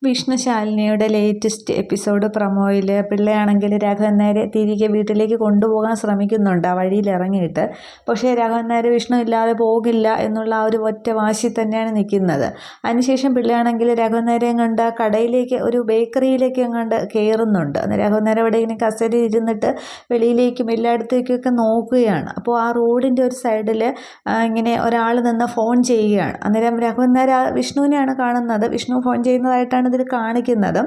വിഷ്ണുശാലിനിയുടെ latest episode പ്രൊമോയിൽ പിള്ളയാണെങ്കിൽ Raghavan നായരെ തിരികെ വീട്ടിലേക്ക് കൊണ്ടുപോകാൻ ശ്രമിക്കുന്നുണ്ട് ആ വഴിയിൽ ഇറങ്ങിയിട്ട്. പക്ഷേ രാഘവൻ നായർ വിഷ്ണു ഇല്ലാതെ പോകില്ല എന്നുള്ള ആ ഒരു ഒറ്റ വാശി തന്നെയാണ് നിൽക്കുന്നത്. അതിനുശേഷം പിള്ളയാണെങ്കിൽ രാഘവൻ നായരെയും കണ്ട് കടയിലേക്ക് ഒരു ബേക്കറിയിലേക്ക് എങ്ങാണ്ട് കയറുന്നുണ്ട്. അന്ന് രാഘവൻ നായർ അവിടെ ഇങ്ങനെ കസേരയിൽ ഇരുന്നിട്ട് വെളിയിലേക്കും എല്ലായിടത്തേക്കൊക്കെ നോക്കുകയാണ്. അപ്പോൾ ആ റോഡിൻ്റെ ഒരു സൈഡിൽ ഇങ്ങനെ ഒരാൾ നിന്ന് ഫോൺ ചെയ്യുകയാണ്. അന്നേരം രാഘവൻ നായർ വിഷ്ണുവിനെയാണ് കാണുന്നത്. വിഷ്ണു ഫോൺ ചെയ്യുന്നതായിട്ടാണ് ഇതിൽ കാണിക്കുന്നതും.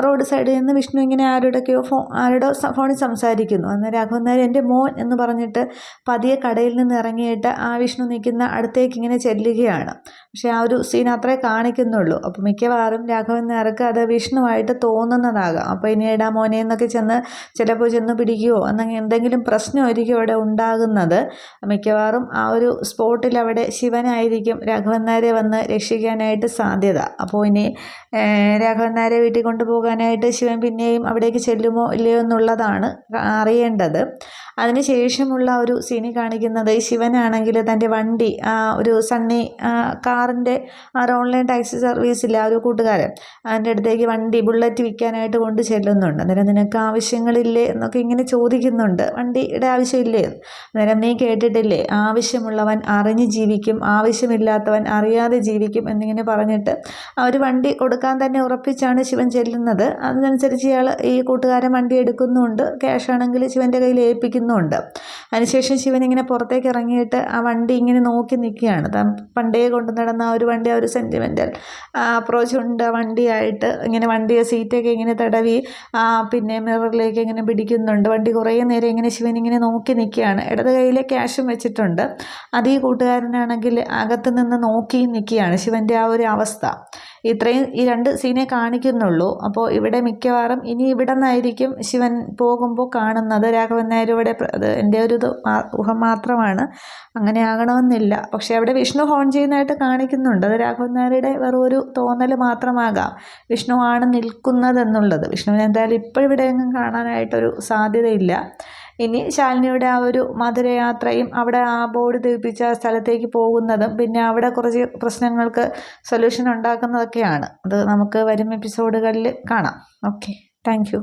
റോഡ് സൈഡിൽ നിന്ന് വിഷ്ണു ഇങ്ങനെ ആരോടോ ഫോണിൽ സംസാരിക്കുന്നു. അന്ന് രാഘവൻ നായർ എൻ്റെ മോൻ എന്ന് പറഞ്ഞിട്ട് പതിയെ കടയിൽ നിന്ന് ഇറങ്ങിയിട്ട് ആ വിഷ്ണു നിൽക്കുന്ന അടുത്തേക്ക് ഇങ്ങനെ ചെല്ലുകയാണ്. പക്ഷേ ആ ഒരു സീൻ അത്രേ കാണിക്കുന്നുള്ളൂ. അപ്പോൾ മിക്കവാറും രാഘവൻ നായർക്ക് അത് വിഷ്ണുവായിട്ട് തോന്നുന്നതാകാം. അപ്പോൾ ഇനി എടാ മോനെ എന്നൊക്കെ ചിലപ്പോൾ ചെന്ന് പിടിക്കുകയോ എന്നെങ്കിൽ എന്തെങ്കിലും പ്രശ്നമായിരിക്കും അവിടെ ഉണ്ടാകുന്നത്. മിക്കവാറും ആ ഒരു സ്പോട്ടിൽ അവിടെ ശിവനായിരിക്കും രാഘവൻ നായരെ വന്ന് രക്ഷിക്കാനായിട്ട് സാധ്യത. അപ്പോൾ ഇനി രാഘവൻ നായരെ വീട്ടിൽ കൊണ്ടുപോകാനായിട്ട് ശിവൻ പിന്നെയും അവിടേക്ക് ചെല്ലുമോ ഇല്ലയോ എന്നുള്ളതാണ് അറിയേണ്ടത്. അതിനുശേഷമുള്ള ഒരു സീനി കാണിക്കുന്നത് ശിവനാണെങ്കിൽ തൻ്റെ വണ്ടി ഒരു സണ്ണി കാറിൻ്റെ ഓൺലൈൻ ടാക്സി സർവീസില്ല ഒരു കൂട്ടുകാരൻ അതിൻ്റെ അടുത്തേക്ക് വണ്ടി ബുള്ളറ്റ് വിൽക്കാനായിട്ട് കൊണ്ട് ചെല്ലുന്നുണ്ട്. അന്നേരം നിനക്ക് ആവശ്യങ്ങളില്ലേ എന്നൊക്കെ ഇങ്ങനെ ചോദിക്കുന്നുണ്ട്. വണ്ടിയുടെ ആവശ്യമില്ലേ? അന്നേരം നീ കേട്ടിട്ടില്ലേ, ആവശ്യമുള്ളവൻ അറിഞ്ഞ് ജീവിക്കും, ആവശ്യമില്ലാത്തവൻ അറിയാതെ ജീവിക്കും എന്നിങ്ങനെ പറഞ്ഞിട്ട് ആ ഒരു വണ്ടി കൊടുക്കാൻ തന്നെ ഉറപ്പിച്ചാണ് ശിവൻ ചെല്ലുന്നത്. അതിനനുസരിച്ച് ഇയാൾ ഈ കൂട്ടുകാരൻ വണ്ടി എടുക്കുന്നുണ്ട്. ക്യാഷ് ആണെങ്കിൽ ശിവൻ്റെ കയ്യിൽ ഏൽപ്പിക്കുന്നുണ്ട്. അതിനുശേഷം ശിവൻ ഇങ്ങനെ പുറത്തേക്ക് ഇറങ്ങിയിട്ട് ആ വണ്ടി ഇങ്ങനെ നോക്കി നിൽക്കുകയാണ്. താൻ പണ്ടേ കൊണ്ടു നടന്ന ആ ഒരു വണ്ടി, ആ ഒരു സെൻറ്റിമെൻ്റൽ അപ്രോച്ച് ഉണ്ട് വണ്ടിയായിട്ട്. ഇങ്ങനെ വണ്ടിയെ സീറ്റൊക്കെ ഇങ്ങനെ തടവി പിന്നെ മിററിലേക്ക് ഇങ്ങനെ പിടിക്കുന്നുണ്ട്. വണ്ടി കുറേ നേരം ഇങ്ങനെ ശിവൻ ഇങ്ങനെ നോക്കി നിൽക്കുകയാണ്. ഇടത് കയ്യിൽ ക്യാഷും വെച്ചിട്ടുണ്ട്. അത് ഈ കൂട്ടുകാരനാണെങ്കിൽ അകത്ത് നിന്ന് നോക്കി നിൽക്കുകയാണ്. ശിവൻ്റെ ആ ഒരു അവസ്ഥ ഇത്രയും ഈ രണ്ട് സീനെ കാണിക്കുന്നുള്ളൂ. അപ്പോൾ ഇവിടെ മിക്കവാറും ഇനി ഇവിടെ നിന്നായിരിക്കും ശിവൻ പോകുമ്പോൾ കാണുന്നത് രാഘവൻ നായർ ഇവിടെ. അത് എൻ്റെ ഒരു ഊഹം മാത്രമാണ്, അങ്ങനെ ആകണമെന്നില്ല. പക്ഷേ അവിടെ വിഷ്ണു ഫോൺ ചെയ്യുന്നതായിട്ട് കാണിക്കുന്നുണ്ട്. അത് രാഘവൻ നായരുടെ വെറും ഒരു തോന്നൽ മാത്രമാകാം വിഷ്ണു ആണ് നിൽക്കുന്നതെന്നുള്ളത്. വിഷ്ണുവിന് എന്തായാലും ഇപ്പോഴിവിടെ എങ്ങും കാണാനായിട്ടൊരു സാധ്യതയില്ല. ഇനി ശാലിനിയുടെ ആ ഒരു മധുരയാത്രയും അവിടെ ആ ബോർഡ് തെറിപ്പിച്ച സ്ഥലത്തേക്ക് പോകുന്നതും പിന്നെ അവിടെ കുറച്ച് പ്രശ്നങ്ങൾക്ക് സൊല്യൂഷൻ ഉണ്ടാക്കുന്നതൊക്കെയാണ്. അത് നമുക്ക് വരും എപ്പിസോഡുകളിൽ കാണാം. Okay, thank you.